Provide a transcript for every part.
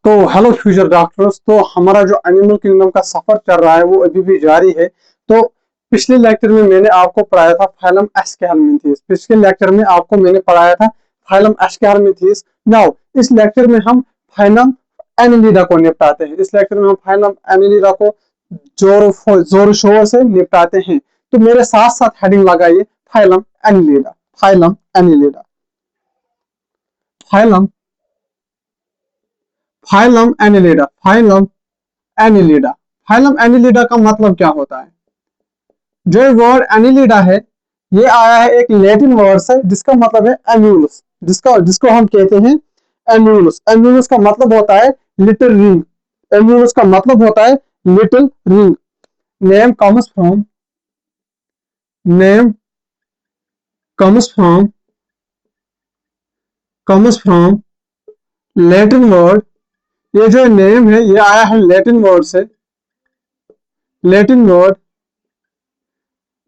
तो hello future doctors. तो हमारा जो एनिमल किंगडम का सफर चल रहा है वो अभी भी जारी है। तो पिछले लेक्चर में मैंने आपको पढ़ाया था फाइलम एस्केलमिंथीज। पिछले लेक्चर में आपको मैंने पढ़ाया था फाइलम एस्केलमिंथीज। नाउ इस लेक्चर में हम फाइलम एनिलिडा को निपटाते हैं। इस लेक्चर में हम फाइलम एनिलिडा को जोर शोर से निपटाते हैं। तो मेरे साथ साथ हेडिंग लगाइए, phylum Annelida, phylum Annelida, phylum phylum Annelida, phylum Annelida. Phylum Annelida का मतलब क्या होता है? जो वर्ड एनिलिडा है ये आया है एक लैटिन वर्ड से जिसका मतलब है एम्यूलस, जिसको हम कहते हैं एम्यूलस। एम्यूलस का मतलब होता है लिटिल रिंग। एम्यूलस का मतलब होता है little ring. Name comes from name comes from comes from Latin word. ये जो नेम है ये आया है लैटिन वर्ड से। लैटिन वर्ड,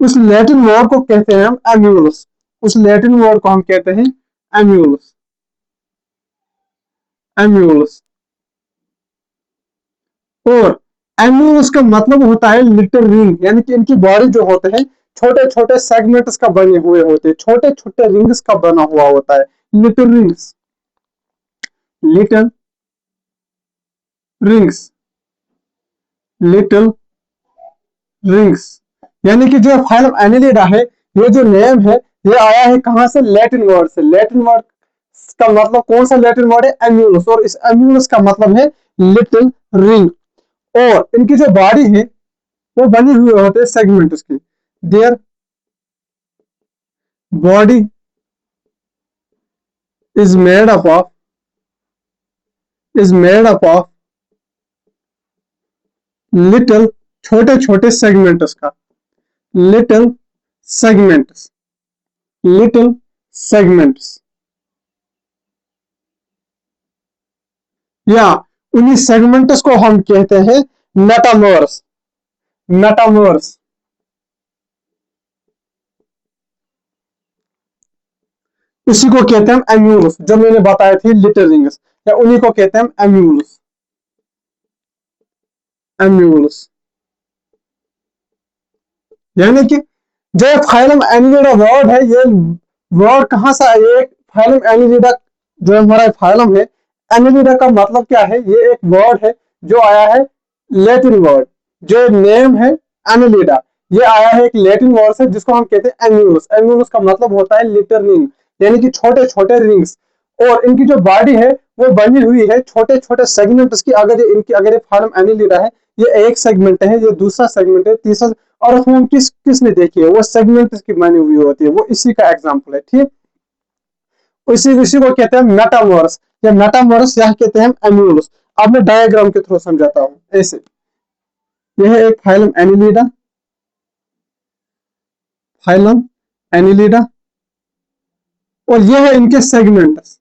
उस लैटिन वर्ड को कहते हैं हम एम्यूलस। उस लैटिन वर्ड को हम कहते हैं एम्यूलस, एम्यूलस। और एम्यूलस का मतलब होता है लिटिल रिंग, यानी कि इनकी बॉडी जो होते हैं छोटे छोटे सेगमेंट्स का बने हुए होते हैं, छोटे छोटे रिंग्स का बना हुआ होता है। Little rings, little rings, little rings. यानी कि जो फाइलम एनिलिडा है, ये जो नेम है ये आया है कहां से? लैटिन वर्ड से। लैटिन वर्ड का मतलब कौन सा लैटिन वर्ड है? एम्यूलस। और इस एम्यूलस का मतलब है लिटिल रिंग। और इनकी जो बॉडी है वो बनी हुई होते हैं सेगमेंट्स की। Their body is made up of is made up of little, छोटे छोटे सेगमेंट्स का। लिटिल सेगमेंट्स, लिटिल सेगमेंट्स, या उन्हीं सेगमेंट्स को हम कहते हैं मेटामर्स। मेटामर्स, उसी को कहते हैं एम्यूलस। जो मैंने बताया थी लिटिल रिंग्स, या उन्हीं को कहते हैं एम्यूलस, एम्यूलस। यानी कि जो फाइलम एनिलिडा वर्ड है ये वर्ड कहां से आया? एक फाइलम एनिलिडा, जो हमारा फाइलम है एनिलिडा का मतलब क्या है? ये एक वर्ड है जो आया है लैटिन वर्ड। जो नेम है एनिलिडा, ये आया है एक लैटिन वर्ड से जिसको हम कहते हैं एम्यूलस। एम्यूलस का मतलब होता है लिटिल रिंग, यानी कि छोटे छोटे रिंग्स। और इनकी जो बॉडी है वो बनी हुई है छोटे छोटे सेगमेंट्स की। अगर ये फार्म एनिलिडा है, ये एक सेगमेंट है, ये दूसरा सेगमेंट है, तीसरा। और उसमें किसने देखी है? वो सेगमेंट की बनी हुई होती है, वो इसी का एग्जाम्पल है। ठीक, इसी इसी को कहते हैं मेटामोर्स, या मेटामोर्स या कहते हैं एम्यूलस। अब मैं डायग्राम के थ्रू समझाता हूँ ऐसे। यह है एक फाइलम एनिलिडा, फाइलम एनिलिडा। और यह है इनके सेगमेंट्स,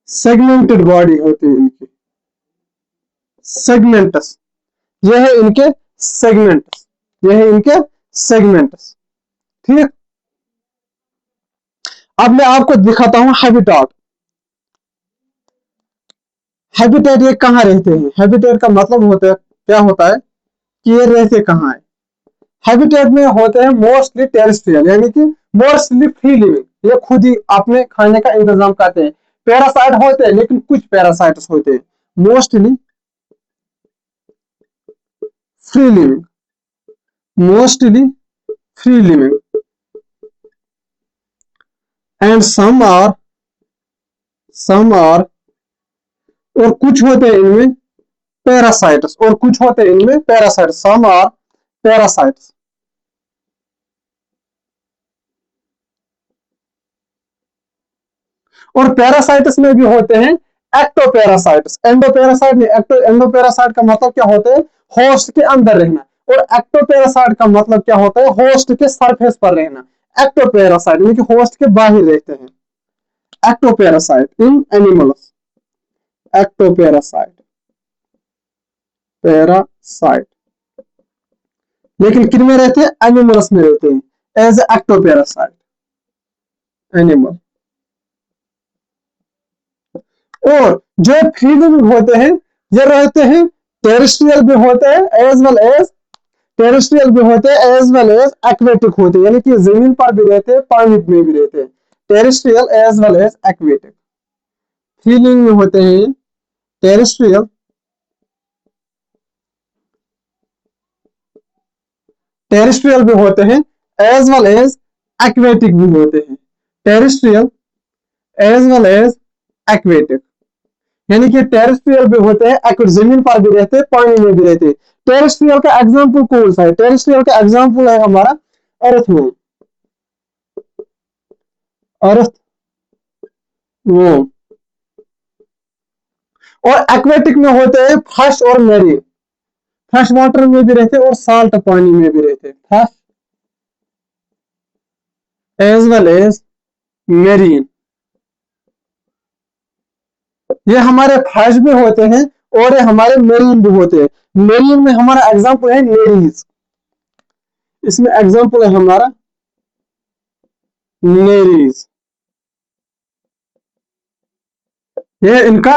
सेगमेंटेड बॉडी होती है इनकी, सेगमेंट्स। यह है इनके सेगमेंट्स, यह है इनके सेगमेंट्स। ठीक, अब मैं आपको दिखाता हूं हैबिटाट। हैबिटेट ये कहां रहते हैं? हैबिटेट का मतलब होता है, क्या होता है कि ये रहते कहां है? हैबिटेट में होते हैं मोस्टली टेरेस्ट्रियल, यानी कि मोस्टली फ्री लिविंग। ये खुद ही अपने खाने का इंतजाम करते हैं। पैरासाइट होते हैं, लेकिन कुछ पैरासाइट्स होते हैं। Mostly free living, mostly free living. And some are, और कुछ होते हैं इनमें पैरासाइट्स, और कुछ होते हैं इनमें पैरासाइट्स। Some are parasites. और पैरासाइट्स में भी होते हैं एक्टोपैरासाइट्स। एंडोपैरासाइट नहीं, एंडोपैरासाइट का मतलब क्या होता है? होस्ट के अंदर रहना। और एक्टोपैरासाइट का मतलब क्या होता है? होस्ट के सरफेस पर रहना। एक्टोपैरासाइट यानी कि होस्ट के बाहर रहते हैं। एक्टोपैरासाइट इन एनिमल्स, एक्टोपैरासाइट, पैरासाइट। लेकिन किन में रहते हैं? एनिमल्स में रहते हैं एज एक्टोपैरासाइट, एनिमल। और जो फ्री लिविंग होते हैं ये रहते हैं टेरेस्ट्रियल भी होते हैं एज वेल एज टेरेस्ट्रियल भी होते हैं एज वेल एज एक्वेटिक होते हैं, यानी कि जमीन पर भी रहते हैं पानी में भी रहते हैं। Terrestrial as well as aquatic. Free living में होते हैं टेरेस्ट्रियल टेरेस्ट्रियल भी होते हैं एज वेल एज एक्वेटिक भी होते हैं। Terrestrial as well as aquatic, यानी कि टेरेस्ट्रियल भी होते हैं, जमीन पर भी रहते हैं पानी में भी रहते हैं। टेरेस्ट्रियल का एग्जांपल कौन सा है? टेरेस्ट्रियल का एग्जांपल है हमारा अर्थ में, अर्थ वो। और एक्वेटिक में होते हैं फ्रेश और मेरीन, फ्रेश वाटर में भी रहते हैं और साल्ट पानी में भी रहते हैं, fresh as well as marine. ये हमारे फ्रेश भी होते हैं और ये हमारे मेरीन भी होते हैं। मेरीन में हमारा एग्जांपल है नेरीज, इसमें एग्जांपल है हमारा नेरीज, ये इनका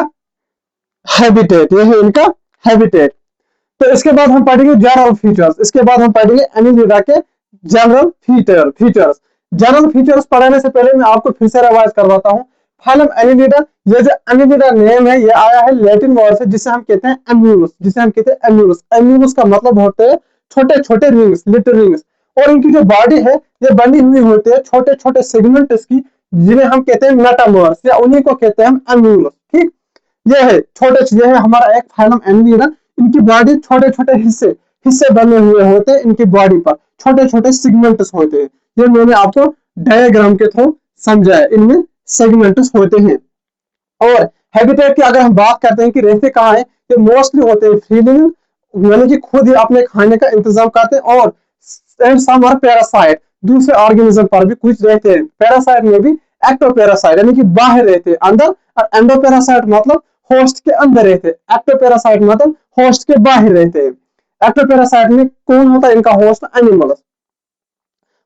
हैबिटेट, ये है इनका हैबिटेट। तो इसके बाद हम पढ़ेंगे जनरल फीचर्स, इसके बाद हम पढ़ेंगे एनिलिडा के जनरल फीचर्स। जनरल फीचर्स पढ़ने से पहले मैं आपको फिर से रिवाइज करवाता हूँ। फाइलम एनिलिडा, ये जो एनिलिडा नेम है ये आया है लैटिन वर्ड से जिसे हम कहते हैं एम्यूलस, जिसे हम कहते हैं एम्यूलस। एम्यूलस का मतलब होते हैं छोटे छोटे रिंग्स, लिटिल रिंग्स। और इनकी जो बॉडी है ये बनी हुई होती है छोटे छोटे सेगमेंट इसकी, जिन्हें हम कहते हैं मेटामर्स, या उन्हीं को कहते हैं हम एम्यूलस। ठीक, ये है छोटे, ये है हमारा एक फाइलम एनिलिडा। इनकी बॉडी छोटे छोटे हिस्से हिस्से बने हुए होते हैं, इनकी बॉडी पर छोटे छोटे सेगमेंट्स होते हैं। ये मैंने आपको डायग्राम के थ्रू समझाया, इनमें सेगमेंट्स होते हैं। और हैबिटेट की अगर हम बात करते हैं कि रहते कहाँ है, ये मोस्टली होते हैं फ्री लिविंग, यानी कि खुद ही अपने खाने का इंतजाम करते हैं। और सम आर पैरासाइट, दूसरे ऑर्गेनिज्म पर भी कुछ रहते हैं। पैरासाइट में भी एक्टोपैरासाइट, यानी कि बाहर रहते हैं, अंदर। और एंडोपैरासाइट मतलब होस्ट के अंदर रहते हैं, एक्टोपैरासाइट मतलब होस्ट के बाहर रहते हैं। एक्टोपैरासाइट में कौन होता है इनका होस्ट? एनिमल्स।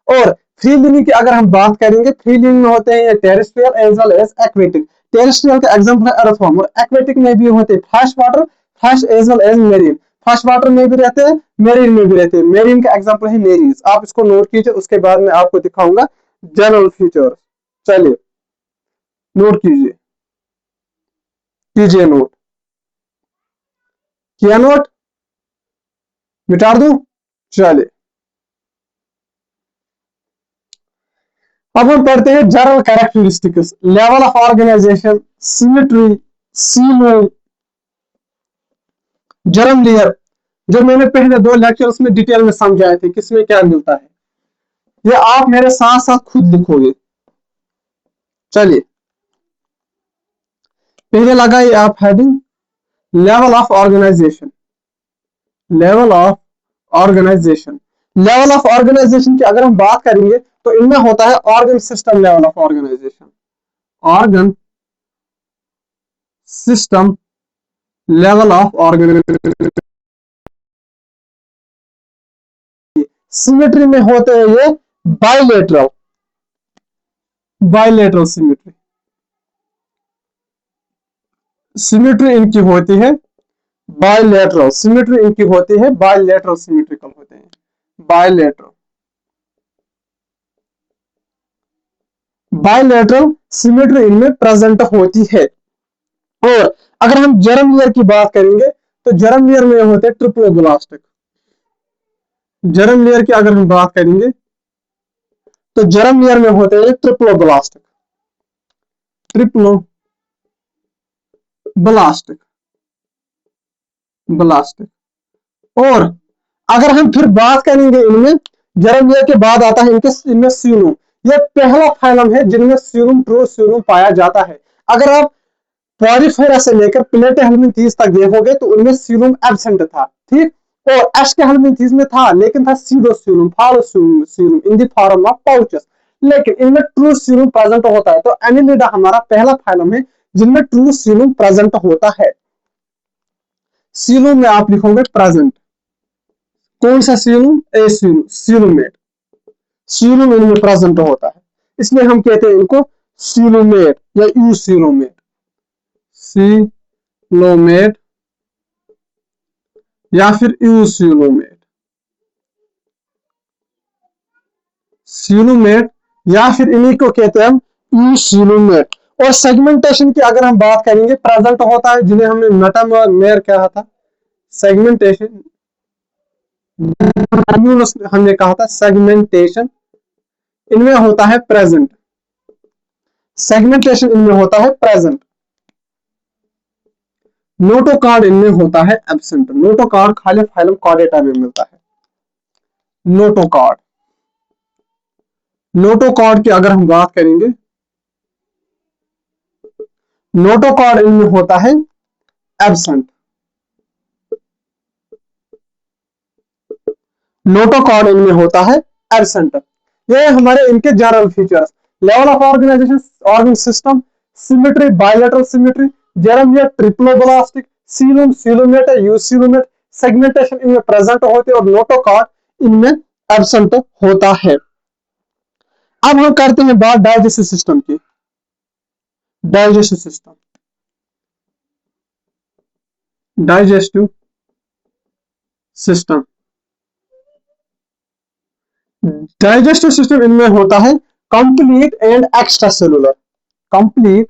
और फ्री लिविंग की अगर हम बात करेंगे, फ्री लिविंग में होते हैं terrestrial as well as aquatic. Terrestrial का एग्जांपल है अर्थवर्म, और एक्वेटिक में भी होते हैं fresh water, fresh as well as marine. Fresh water में भी रहते हैं, मेरीन में भी रहते हैं। मेरीन का एग्जांपल है नेरीज। आप इसको नोट कीजिए, उसके बाद मैं आपको दिखाऊंगा जनरल फीचर्स। चलिए नोट कीजिए, कीजिए नोट। किया नोट? मिटा दूं? चलिए अब हम पढ़ते हैं general characteristics, level of organisation, symmetry, सीलो, जर्म लेयर। जो मैंने पहले दो लेक्चर्स में डिटेल में समझाए थे किसमें क्या मिलता है, ये आप मेरे साथ साथ खुद लिखोगे। चलिए पहले लगाइए आप heading level of organisation, level of organisation. Level of organisation की अगर हम बात करेंगे तो इनमें होता है organ system level of organisation, organ system level of organisation. Symmetry में होते हैं ये बायलेटरल, बायलेटरल सिमेट्री। सिमेट्री इनकी होती है बायलेटरल, सिमेट्री इनकी होती है बायलेटरल, सिमेट्रिकल होते हैं बायलेटरल। बायलेटरल सिमेट्री इनमें प्रेजेंट होती है। और अगर हम जर्म लेयर की बात करेंगे तो जर्म लेयर में होते हैं ट्रिप्लोब्लास्टिक। जर्म लेयर की अगर हम बात करेंगे तो जर्म लेयर में होते हैं ट्रिप्लोब्लास्टिक, ट्रिप्लोब्लास्टिक, ब्लास्टिक। और अगर हम फिर बात करेंगे इनमें, जर्म लेयर के बाद आता है इनमें सीलूम। यह पहला फाइलम है जिनमें सीलूम, ट्रू सीलूम पाया जाता है। अगर आप पॉरीफेरा से लेकर प्लेटेहेल्मिन्थीज तक देखोगे तो उनमें सीलूम एब्सेंट था, ठीक। और एस्केहेल्मिन्थीज में था लेकिन था सीडोसीलूम, फालोसीलूम in the form of pouches, लेकिन इनमें ट्रू सीलूम प्रेजेंट होता है। तो एनिलिडा हमारा पहला फाइलम है जिनमें ट्रू सीलूम प्रेजेंट होता है। सीलूम में आप लिखोगे प्रेजेंट, कौन सा सीलूम? ए सीलूम, सीलूमेट, सीलूम इनमें प्रेजेंट होता है, इसलिए हम कहते हैं इनको सीलूमेट या यू सीलूमेट, सीलोमेट या फिर यूसिलोमेट, सीलोमेट या फिर इन्हीं को कहते हैं हम यूसिलोमेट। और सेगमेंटेशन की अगर हम बात करेंगे, प्रेजेंट होता है जिन्हें हमने मेटामेर कहा था, सेगमेंटेशन हमने कहा था सेगमेंटेशन इनमें होता है प्रेजेंट, सेगमेंटेशन इनमें होता है प्रेजेंट, नोटोकॉर्ड इनमें होता है एब्सेंट। नोटोकॉर्ड खाली फाइलम कॉर्डेटा में मिलता है। नोटोकॉर्ड, नोटोकॉर्ड की अगर हम बात करेंगे, नोटोकॉर्ड इनमें होता है एब्सेंट, नोटोकॉर्ड इनमें होता है एब्सेंट। ये हमारे इनके general features, level of organisation, organ system, symmetry, bilateral symmetry, जेरेमिया, triploblastic, coelom, coelomate, eucoelomate, segmentation इनमें प्रेजेंट होते हैं और नोटोकॉर्ड इनमें एब्सेंट होता है। अब हम करते हैं बात डाइजेस्टिव सिस्टम की। Digestive system, digestive system, digestive system इनमें होता है complete and extracellular, complete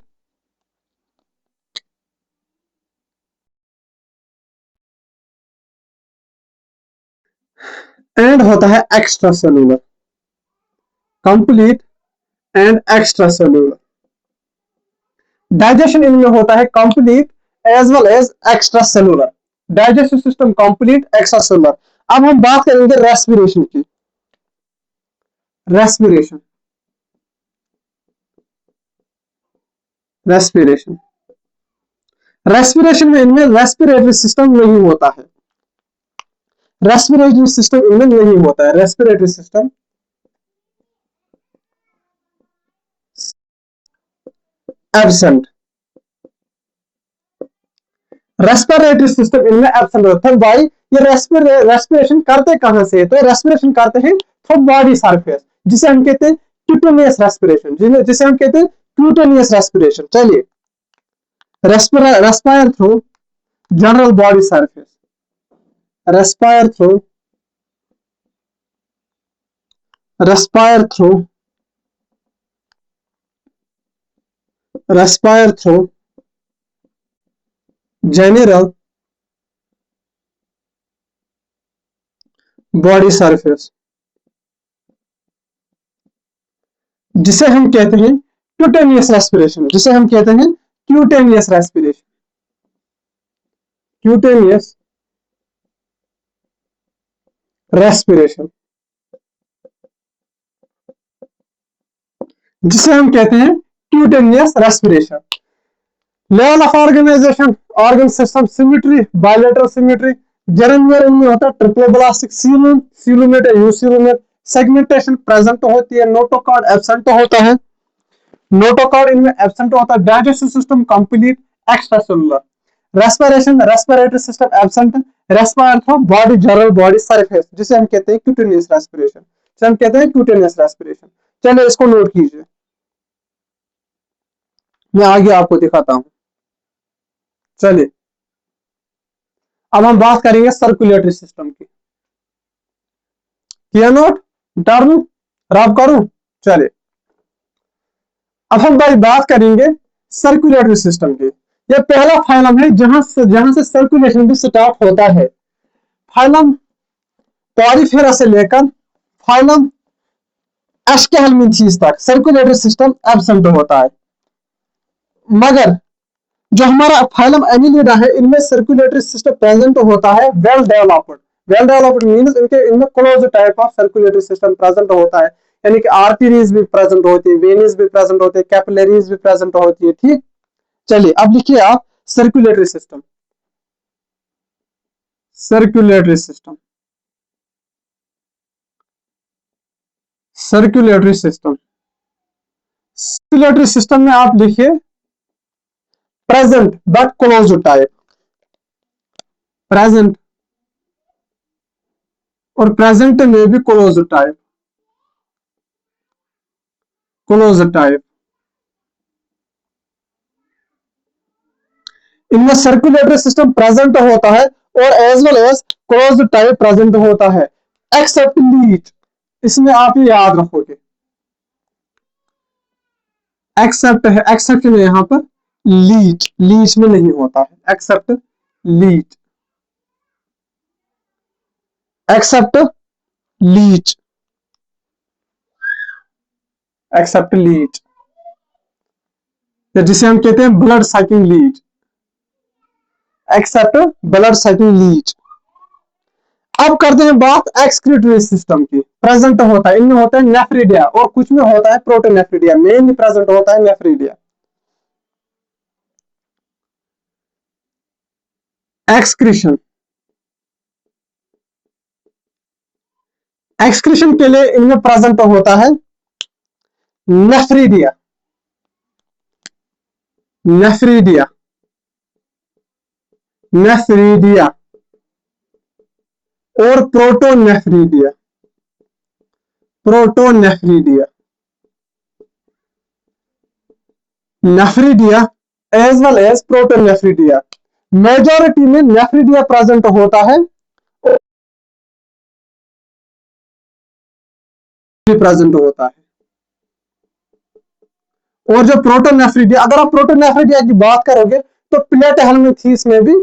and होता है extracellular, complete and extracellular. Digestion इनमें होता है complete as well as extracellular, digestive system complete, extracellular. अब हम बात करेंगे रेस्पिरेशन की। रेस्पिरेशन, रेस्पिरेशन, रेस्पिरेशन में इनमें रेस्पिरेटरी सिस्टम नहीं होता है, रेस्पिरेटरी सिस्टम इनमें नहीं होता है, respiratory system absent, respiratory system इनमें एब्सेंट होता है। भाई ये रेस्पिरेशन करते कहां से है? तो रेस्पिरेशन करते हैं फ्रॉम बॉडी सरफेस, जिसे हम कहते हैं क्यूटेनियस रेस्पिरेशन, जिसे हम कहते हैं क्यूटेनियस रेस्पिरेशन। चलिए, respire through general body surface, respire through, respire through, respire through general body surface, जिसे हम कहते हैं क्यूटेनियस रेस्पिरेशन, जिसे हम कहते हैं क्यूटेनियस रेस्पिरेशन, क्यूटेनियस रेस्पिरेशन, जिसे हम कहते हैं cutaneous respiration. Level of organisation, organ system, symmetry, bilateral symmetry, जेरेमियर इनमें होता है triploblastic, coelom, coelomate, eucoelomate, segmentation present होती है, नोटोकॉर्ड एब्सेंट होता है, नोटोकॉर्ड इनमें एब्सेंट होता है, digestive system complete, extra cellular, respiration, respiratory system absent, respire through body general body surface, जिसे हम कहते हैं क्यूटेनियस रेस्पिरेशन, जिसे हम कहते हैं क्यूटेनियस रेस्पिरेशन। चलिए इसको नोट कीजिए, मैं आगे आपको दिखाता हूं। चलिए, अब हम बात करेंगे सर्कुलेटरी सिस्टम की। किया नोट? टर्न रब करूं? चलिए, अब हम भाई बात करेंगे सर्कुलेटरी सिस्टम की। यह पहला फाइलम है जहां से सर्कुलेशन भी स्टार्ट होता है। फाइलम पॉलीफेरा से लेकर फाइलम एस्केल्मिंथीज तक सर्कुलेटरी सिस्टम एब्सेंट होता है, मगर जो हमारा फाइलम एनिलिडा है, इनमें सर्कुलेटरी सिस्टम प्रेजेंट होता है, well developed. Well developed means इनमें close type of circulatory system present होता है, यानी कि आर्टरीज भी प्रेजेंट होती है, वेन्स भी प्रेजेंट होते हैं, कैपिलरीज भी प्रेजेंट होती है। ठीक, चलिए अब लिखिए आप circulatory system, circulatory system, circulatory system, circulatory system में आप लिखिए present but close type, present और प्रेजेंट में भी क्लोज टाइप, क्लोज टाइप। इनमें सर्कुलेटरी सिस्टम प्रेजेंट होता है और as well as closed type present होता है, एक्सेप्ट लीच। इसमें आप ये याद रखोगे, एक्सेप्ट है, एक्सेप्ट में यहां पर लीच, लीच में नहीं होता है, except leech, except leech, except leech, जिसे हम कहते हैं blood sucking leech, except blood sucking leech. अब करते हैं बात एक्सक्रीटरी सिस्टम की। प्रेजेंट होता है, इनमें होता है नेफ्रिडिया और कुछ में होता है प्रोटोनेफ्रिडिया, मेनली प्रेजेंट होता है नेफ्रिडिया। एक्सक्रीशन, एक्सक्रीशन के लिए इनमें प्रेजेंट होता है नेफ्रिडिया, नेफ्रिडिया, नेफ्रिडिया और protonephridia, protonephridia, nephridia as well as protonephridia. Majority में नेफ्रिडिया प्रेजेंट होता है, प्रेजेंट होता है। और जो प्रोटोनेफ्रिडिया, अगर आप प्रोटोनेफ्रिडिया की बात करोगे तो प्लेटहेल्मिंथेस में भी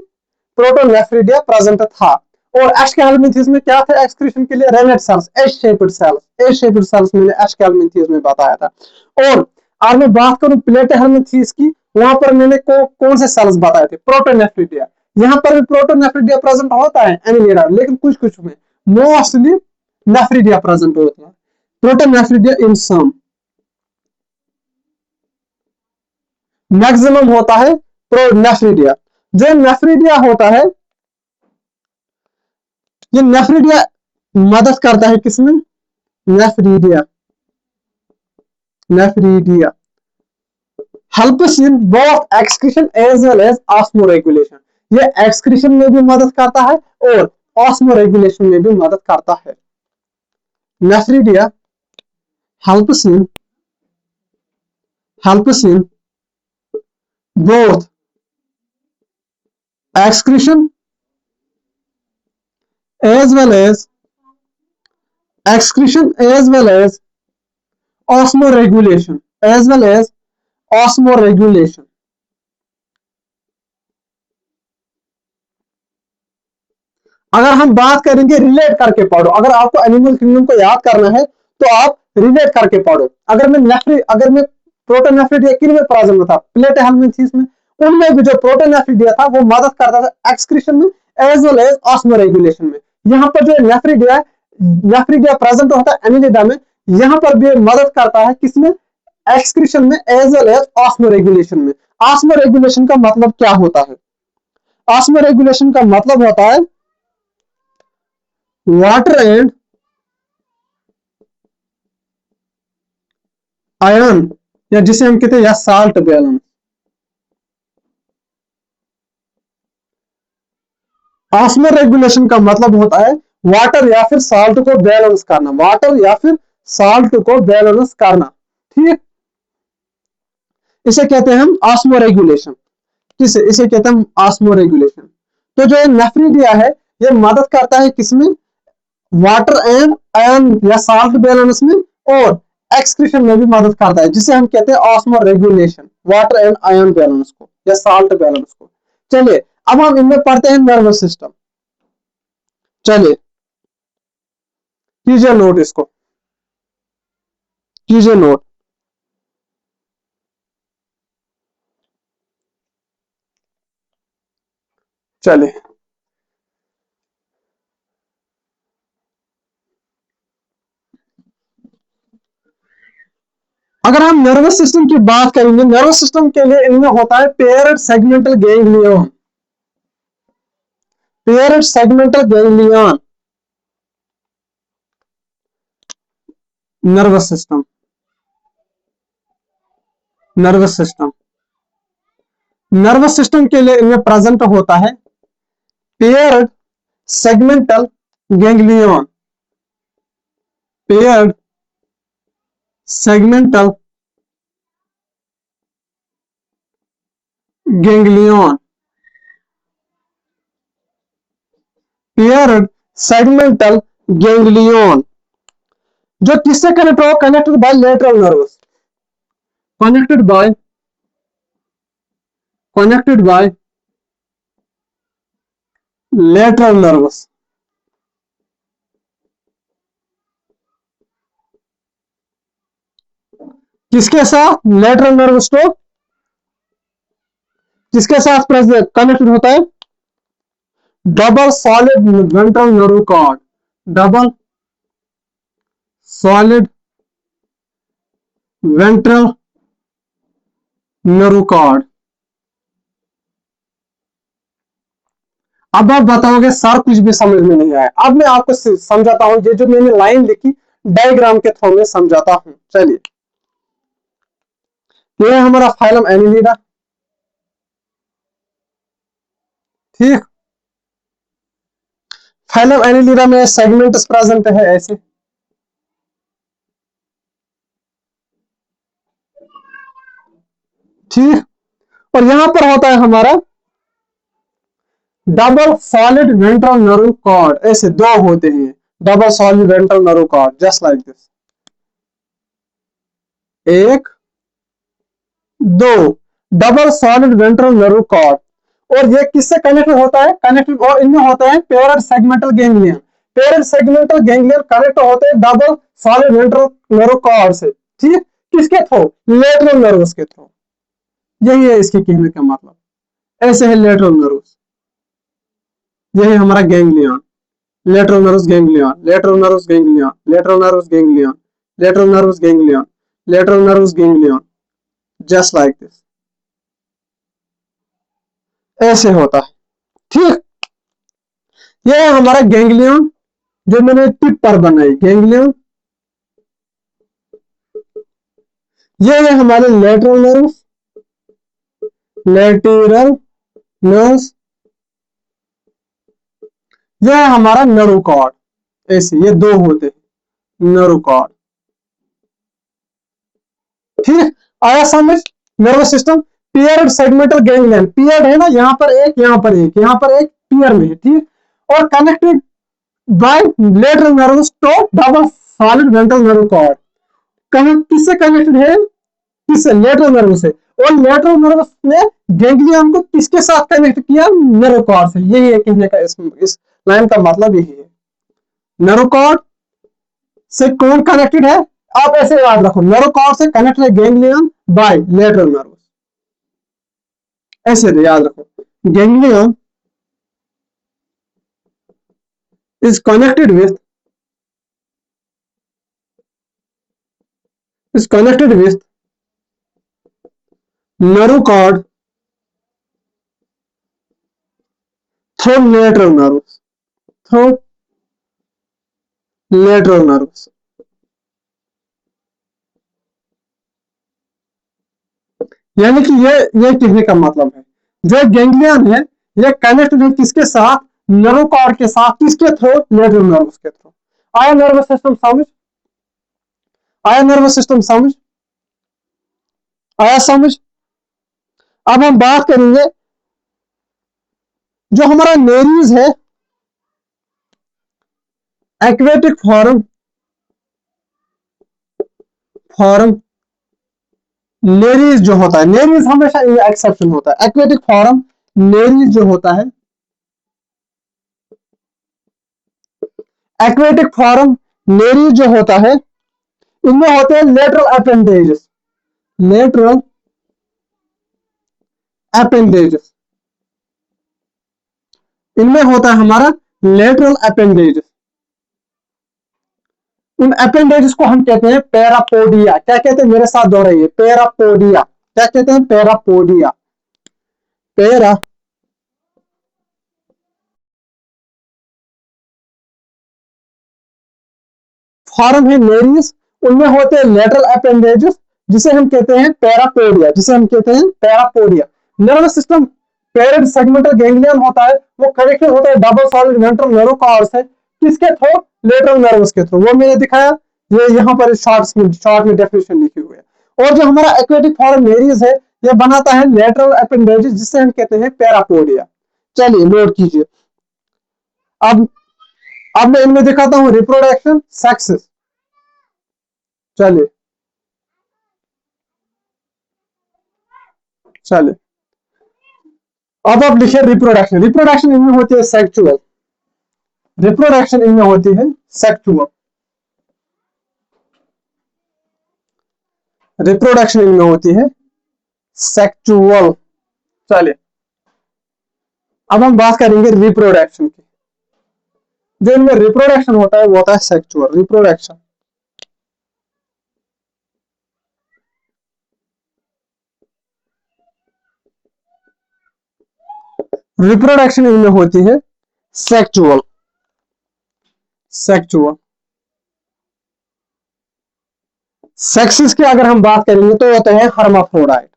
प्रोटोनेफ्रिडिया प्रेजेंट था। और एशकेल्मिंथेस में क्या था एक्सक्रीशन के लिए? रेनेट सेल्स, एश शेप्ड सेल्स, एश शेप्ड सेल्स मैंने एशकेल्मिंथेस में बताया था। और आज मैं बात करूं प्लेटहेल्मिंथेस की, वहां पर मैंने कौन से सेल्स बताए थे? प्रोटोनेफ्रिडिया। यहाँ पर भी प्रोटोनेफ्रिडिया प्रेजेंट होता है एनिमेरा, लेकिन कुछ कुछ में, मोस्टली नेफ्रिडिया प्रेजेंट होता है। प्रोटोनेफ्रिडिया इन सम, मैक्सिमम होता है नेफ्रिडिया। जो नेफ्रिडिया होता है, ये नेफ्रिडिया मदद करता है किसमें? Nephridia, nephridia helps in both excretion as well as osmoregulation. ये एक्सक्रीशन में भी मदद करता है और ऑस्मोरेगुलेशन में भी मदद करता है। Nephridia helps in, helps in both excretion as well as excretion as well as osmoregulation, as well as osmoregulation। अगर हम बात करेंगे रिलेट करके पढ़ो, अगर आपको एनिमल किंगडम को याद करना है तो आप रिलेट करके पढ़ो। अगर मैं प्रोटोनेफ्रिडिया किन में प्रेजेंट था? प्लेटहेल्मिंथेस में। उनमें भी जो प्रोटोनेफ्रिडिया था वो मदद करता था एक्सक्रीशन में एज वेल एज ऑस्मोरेगुलेशन में। यहाँ पर जो नेफ्रिडिया, नेफ्रिडिया प्रेजेंट होता है एनिलिडा में, यहाँ पर भी मदद करता है किसमें? एक्सक्रीशन में एज वेल एज ऑस्मोरेगुलेशन में। ऑस्मोरेगुलेशन का मतलब क्या होता है? ऑस्मोरेगुलेशन का मतलब होता है वाटर एंड आयन, या जिसे हम कहते हैं या साल्ट बैलेंस। ऑस्मो रेगुलेशन का मतलब होता है वाटर या फिर साल्ट को बैलेंस करना, वाटर या फिर साल्ट को बैलेंस करना। ठीक, इसे कहते हैं हम ऑस्मो रेगुलेशन। किसे इसे कहते हैं हम? Osmo regulation. तो जो नेफ्रिडिया है ये मदद करता है किसमें? वाटर एंड आयन या साल्ट बैलेंस में, और एक्सक्रीशन में भी मदद करता है, जिसे हम कहते हैं osmo regulation, water and ion balance को या साल्ट बैलेंस को। चलिए अब हम इनमें पढ़ते हैं नर्वस सिस्टम। चलिए कीजिए नोट, इसको कीजिए नोट। चलिए अगर हम नर्वस सिस्टम की बात करेंगे, नर्वस सिस्टम के लिए इनमें होता है paired segmental ganglion, paired segmental ganglion. Nervous system, nervous system, nervous system के लिए इनमें प्रेजेंट होता है paired segmental ganglion, paired segmental ganglion. Paired segmental ganglion, जो किससे कनेक्ट हो, connected by lateral nerves, connected by lateral nerves. किसके साथ, लेटरल नर्व्स को किसके साथ कनेक्टेड होता है, double solid ventral nerve cord, double solid ventral nerve cord. अब आप बताओगे सर कुछ भी समझ में नहीं आया, अब मैं आपको समझाता हूं, ये जो मैंने लाइन लिखी डायग्राम के थ्रू में समझाता हूं। चलिए, ये है हमारा फाइलम एनिलिडा, ठीक। फाइलम एनिलिडा में सेगमेंट्स प्रेजेंट है ऐसे, ठीक। और यहां पर होता है हमारा double solid ventral nerve cord, ऐसे दो होते हैं, double solid ventral nerve cord, just like this, एक दो, double solid ventral nerve cord. और ये किससे कनेक्टेड होता है, कनेक्टेड, और इनमें होता है paired segmental ganglion, paired segmental ganglion connect होते हैं double solid ventral nerve cord से, ठीक। किसके थ्रू, लेटरल नर्व्स के थ्रू, यही है इसके कहने का मतलब, ऐसे है लेटरल नर्व्स, यही हमारा ganglion, lateral nerves ganglion, lateral nerves ganglion, lateral nerves ganglion, lateral nerves ganglion, lateral nerves ganglion, just like this, ऐसे होता है, ठीक। ये है हमारा गैंग्लियन जो मैंने टिप पर बनाई, गैंग्लियन। ये है हमारे लेटरल नर्व्स, लेटरल नर्व्स। यह है हमारा नर्व कॉर्ड, ऐसे ये दो होते हैं नर्व कॉर्ड, ठीक। आया समझ, nervous system, peered segmental ganglion, peered है ना, यहाँ पर एक, यहाँ पर एक, यहाँ पर एक, पियर में है, ठीक। और connected by lateral nerves to double solid ventral nerve cord, किससे कनेक्टेड है, किससे, लेटरल नर्व से। और लेटरल नर्व ने गैंग्लियन को किसके साथ कनेक्ट किया, नर्व कॉर्ड से, यही है कहने का इस लाइन का मतलब यही है, नर्व कॉर्ड से कौन कनेक्टेड है, आप ऐसे याद रखो, नर्व कॉर्ड से कनेक्टेड है गैंग्लियन बाय लेटरल नर्व, ऐसे याद रखो, ganglion is connected with nerve cord through lateral nerves, यानी कि ये कहने का मतलब है, जो गैंग्लियन है ये कनेक्टेड है किसके साथ, नर्व कॉर्ड के साथ, किसके थ्रू, लेटरल नर्व्स के थ्रू। आया नर्वस सिस्टम समझ, आया नर्वस सिस्टम समझ, आया समझ। अब हम बात करेंगे जो हमारा नेरीज है, एक्वेटिक फॉर्म नेरीज जो होता है, नेरीज हमेशा एक्सेप्शन होता है, एक्वेटिक फॉर्म नेरीज जो होता है, एक्वेटिक फॉर्म नेरीज जो होता है, इनमें होते हैं लेटरल अपेंडेजेस, लेटरल अपेंडेजेस, इनमें होता है हमारा लेटरल अपेंडेजेस। उन अपेंडेजेस को हम कहते हैं पैरापोडिया, क्या कहते हैं, मेरे साथ दोहराइए, पैरापोडिया, क्या कहते हैं, पैरापोडिया, पैरा फॉर्म है नेरीज, उनमें होते हैं लेटरल अपेंडेजेस जिसे हम कहते हैं पैरापोडिया, जिसे हम कहते हैं parapodia. Nervous system paired segmental ganglion होता है, वो कनेक्टेड होता है double solid ventral nerve cord से, किसके थ्रू, लेटरल नर्व्स के थ्रू, वो मैंने दिखाया, ये यहाँ पर शॉर्ट में डेफिनेशन लिखी हुई है। और जो हमारा एक्वेटिक फॉर्म नेरीज है, ये बनाता है लेटरल अपेंडेजेस जिसे हम कहते हैं पैरापोडिया। चलिए नोट कीजिए, अब अब मैं इनमें दिखाता हूं रिप्रोडक्शन सेक्सेस। चलिए चलिए, अब आप लिखिए रिप्रोडक्शन। रिप्रोडक्शन इनमें होती है सेक्चुअल। रिप्रोडक्शन इनमें होती है सेक्चुअल। रिप्रोडक्शन इनमें होती है सेक्चुअल। चलिए, अब हम बात करेंगे रिप्रोडक्शन की। जो इनमें रिप्रोडक्शन होता है वो होता है सेक्चुअल रिप्रोडक्शन। रिप्रोडक्शन इनमें होती है सेक्चुअल। सेक्चुअल सेक्सेस की अगर हम बात करेंगे तो होते हैं हर्माफ्रोडाइट।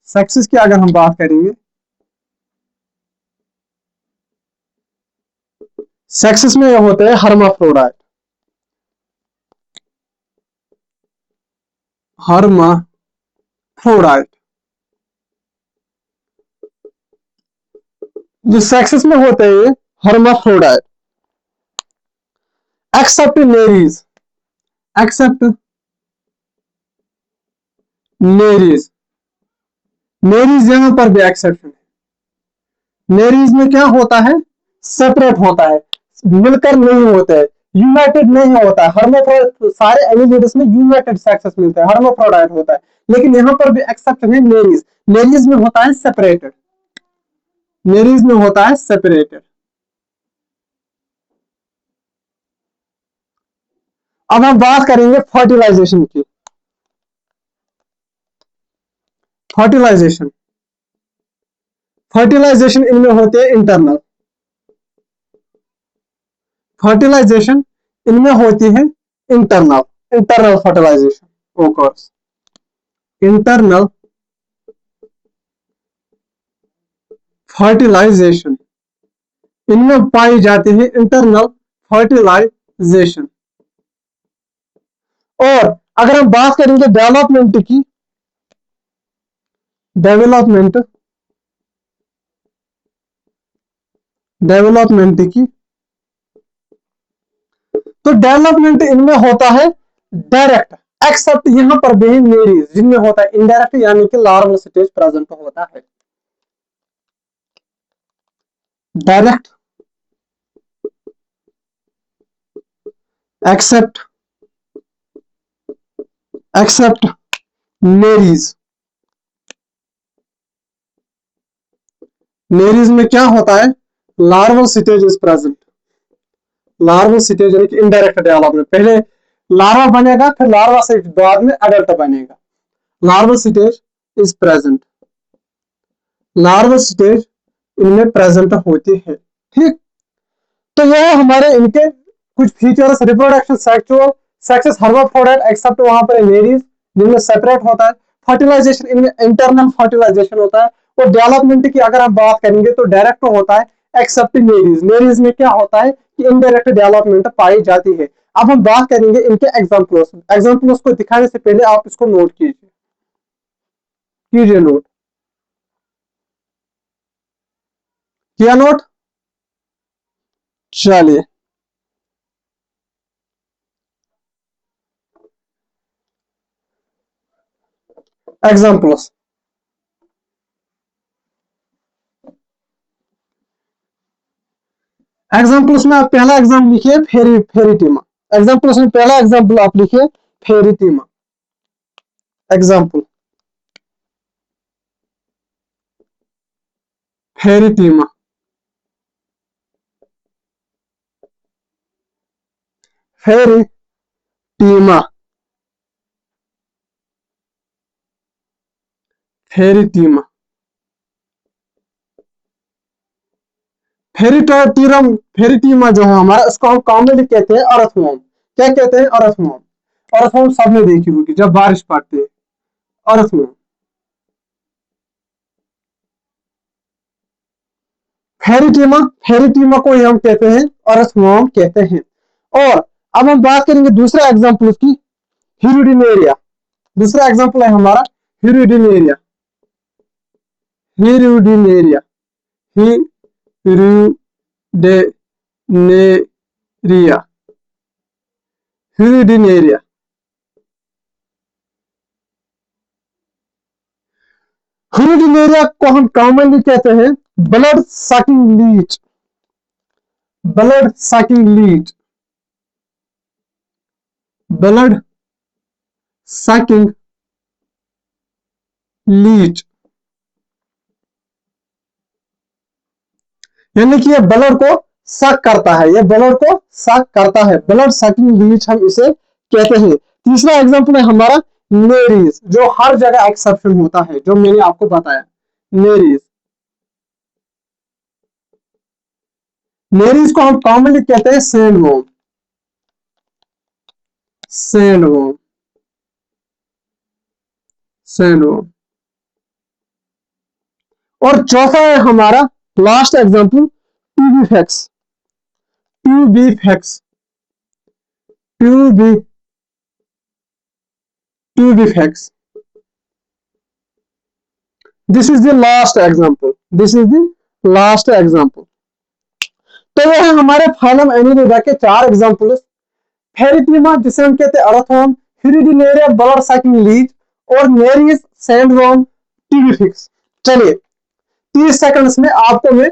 सेक्सेस की अगर हम बात करेंगे, सेक्सेस में होते हैं हर्माफ्रोडाइट। हर्माफ्रोडाइट जो सेक्सेस में होते हैं hermaphrodite, except Nereis. Except Nereis. Nereis यहां पर भी एक्सेप्शन है। मेरीज में क्या होता है, सेपरेट होता है, मिलकर नहीं होते हैं, यूनाइटेड नहीं होता है। हर्माफ्रोडाइट सारे एनिलिडस में यूनाइटेड सेक्सेस मिलते हैं, हर्माफ्रोडाइट होता है। लेकिन यहां पर भी एक्सेप्शन है मेरीज। मेरीज में होता है सेपरेटेड। मेरीज में होता है सेपरेटेड। अब हम बात करेंगे फर्टिलाइजेशन की। फर्टिलाइजेशन फर्टिलाइजेशन इनमें होते हैं इंटरनल। फर्टिलाइजेशन इनमें होती है internal. Internal fertilisation occurs. Internal fertilisation इनमें पाई जाती है इंटरनल फर्टिलाइजेशन। और अगर हम बात करेंगे डेवलपमेंट की, डेवलपमेंट डेवलपमेंट की, तो डेवलपमेंट इनमें होता है डायरेक्ट। एक्सेप्ट यहां पर भी मेरीज जिनमें होता है इनडायरेक्ट, यानी कि लार्वल स्टेज प्रेजेंट होता है। Direct except except Nereis. Nereis में क्या होता है, larval stage is present. Larval stage यानी कि इनडायरेक्ट डेवलपमेंट, पहले लार्वा बनेगा फिर लार्वा से बाद में एडल्ट बनेगा। Larval stage is present. Larval stage इनमें प्रेजेंट होती है। ठीक, तो यह हमारे इनके कुछ features. Reproduction sexual, sexes hermaphrodite except वहां पर मेरीज जिनमें सेपरेट होता है। फर्टिलाइजेशन इनमें इंटरनल फर्टिलाइजेशन होता है। और डेवलपमेंट की अगर हम बात करेंगे तो डायरेक्ट होता है एक्सेप्ट मेरीज। मेरीज में क्या होता है कि इनडायरेक्ट डेवलपमेंट पाई जाती है। अब हम बात करेंगे इनके एग्जाम्पल्स। एग्जाम्पल्स को दिखाने से पहले आप इसको नोट कीजिए, कीजिए नोट। किया नोट? चलिए, एग्जाम्पल्स। एग्जाम्पल्स में आप पहला एग्जाम्पल लिखिए फेरिटीमा। एग्जाम्पल्स में पहला एग्जाम्पल आप लिखिए फेरिटीमा। एग्जाम्पल फेरिटीमा। फेरिटीमा। फेरिटीमा। फेरिटोटीरम फेरिटीमा जो है हमारा, उसको हम कॉमनली कहते हैं अर्थवॉर्म। क्या कहते हैं? अर्थवॉर्म। अर्थवॉर्म सबने देखी होगी जब बारिश पड़ती है। अर्थवॉर्म। फेरिटीमा, फेरिटीमा को ही हम कहते हैं अर्थवॉर्म कहते हैं। और अब हम बात करेंगे दूसरा एग्जाम्पल उसकी, हिरुडिनेरिया। दूसरा एग्जाम्पल है हमारा Hirudinaria. Hirudinaria. Hirudinaria. Hirudinaria, Hirudinaria. Hirudinaria को हम कॉमनली कहते हैं blood sucking leech, blood sucking leech, blood sucking leech, यानी कि ये ब्लड को सक करता है, ये ब्लड को सक करता है, ब्लड सकिंग लीच हम इसे कहते हैं। तीसरा एग्जांपल है हमारा नेरीज, जो हर जगह एक्सेप्शन होता है, जो मैंने आपको बताया। नेरीज, नेरीज को हम कॉमनली कहते हैं सैंडवॉर्म, सैंडवॉर्म, सैंडवॉर्म। और चौथा है हमारा last example Tubifex, Tubifex, Tubifex. This is the last example, this is the last example. तो ये है हमारे फाइलम एनिलिडा के 4 एग्जांपल्स। फेरिटीमा जिसे हम कहते हैं earthworm, Hirudinaria blood sucking Leach, और नेरीज सैंडवर्म, ट्यूबीफैक्स। चलिए 30 सेकंड्स में आपको मैं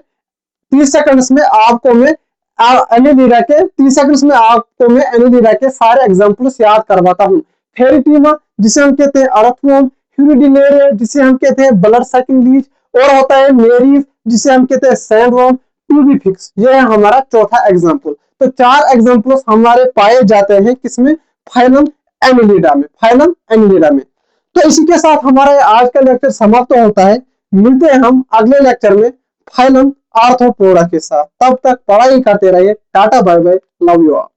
30 सेकंड्स में आपको मैं एनिलिडा के 30 सेकंड्स में आपको मैं एनिलिडा के सारे एग्जांपल्स याद करवाता हूं। फेरिटीमा जिसे हम कहते हैं अर्थवर्म, हिरुडिनेरिया जिसे हम कहते हैं ब्लड सकिंग लीच, और होता है नेरीज जिसे हम कहते हैं सैंडवर्म, ट्यूबीफैक्स। ये है हमारा चौथा एग्जांपल। तो 4 एग्जांपल्स हमारे पाए जाते हैं किसमें? फाइलम एनिलिडा में, फाइलम एनिलिडा में। तो इसी के साथ हमारा आज का लेक्चर समाप्त होता है। मिलते हैं हम अगले लेक्चर में फाइलम आर्थ्रोपोडा के साथ। तब तक पढ़ाई करते रहिए। Tata bye bye, love you all.